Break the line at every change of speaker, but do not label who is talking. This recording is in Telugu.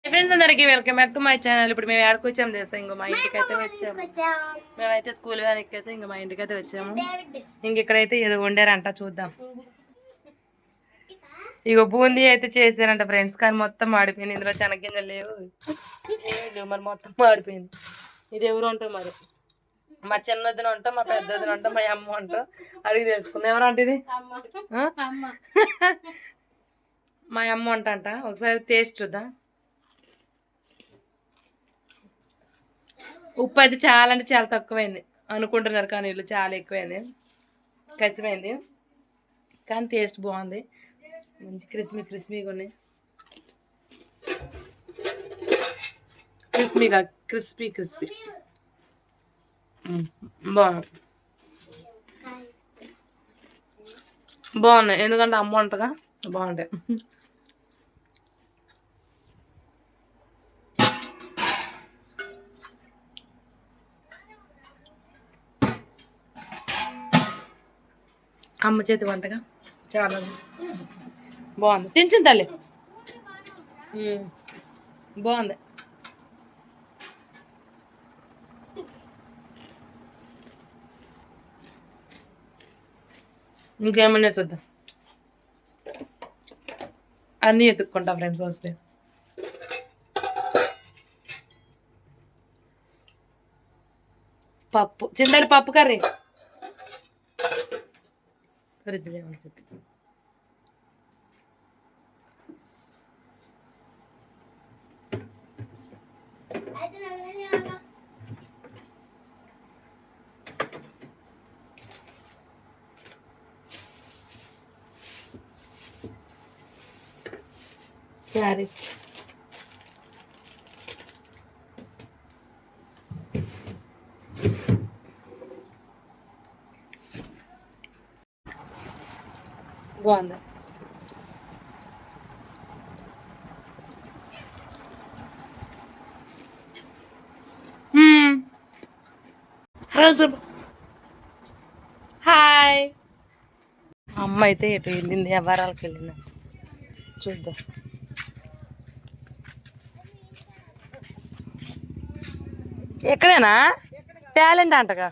ఫ్రెండ్స్ అందరికి welcome back to my channel. ఇప్పుడు మేము ఎక్కడికి వచ్చాము తెలుసా? ఇంకో మా ఇంటికి అయితే వచ్చాము. మేమైతే స్కూల్ వ్యాన్కి అయితే ఇంకా మా ఇంటికి అయితే వచ్చాము. ఇంక ఇక్కడైతే ఏదో వండారంట, చూద్దాం. ఇగో బూందీ అయితే చేశారంట ఫ్రెండ్స్, కానీ మొత్తం మాడిపోయింది. ఇందులో శనగింజలు లేవు మరి, మొత్తం మాడిపోయింది. ఇది ఎవరు ఉంటాం మరి, మా చిన్నదిన ఉంటాం, మా పెద్దదిన ఉంటాం, మా అమ్మ ఉంటాం. అడిగి తెలుసుకుందాం ఎవరు అంటే ఇది మా అమ్మ వంట. ఒకసారి టేస్ట్ చూద్దాం. ఉప్పు అయితే చాలా అంటే చాలా తక్కువైంది అనుకుంటున్నారు, కానీ వీళ్ళు చాలా ఎక్కువైంది, ఖచ్చితమైంది. కానీ టేస్ట్ బాగుంది, మంచి క్రిస్పీగా ఉన్నాయి. క్రిస్పీ బాగున్నాయి, ఎందుకంటే అమ్మ వంటగా బాగుంటాయి. అమ్మ చేతి వంటగా చాలా బాగుంది. తింటుంది తల్లి, బాగుంది. ఇంకేమన్నా చూద్దాం, అన్నీ ఎత్తుక్కుంటా ఫ్రెండ్స్ వస్తే. పప్పు, చింతడి పప్పు కర్రీ. ఫ్రిడ్జ్ లేవనుకుంది. క్యారెట్స్, బాగుంది. హాయ్. అమ్మ అయితే ఎటు వెళ్ళింది, వ్యవహారాలకు వెళ్ళింది, చూద్దాం. ఎక్కడేనా టాలెంట్ అంటగా.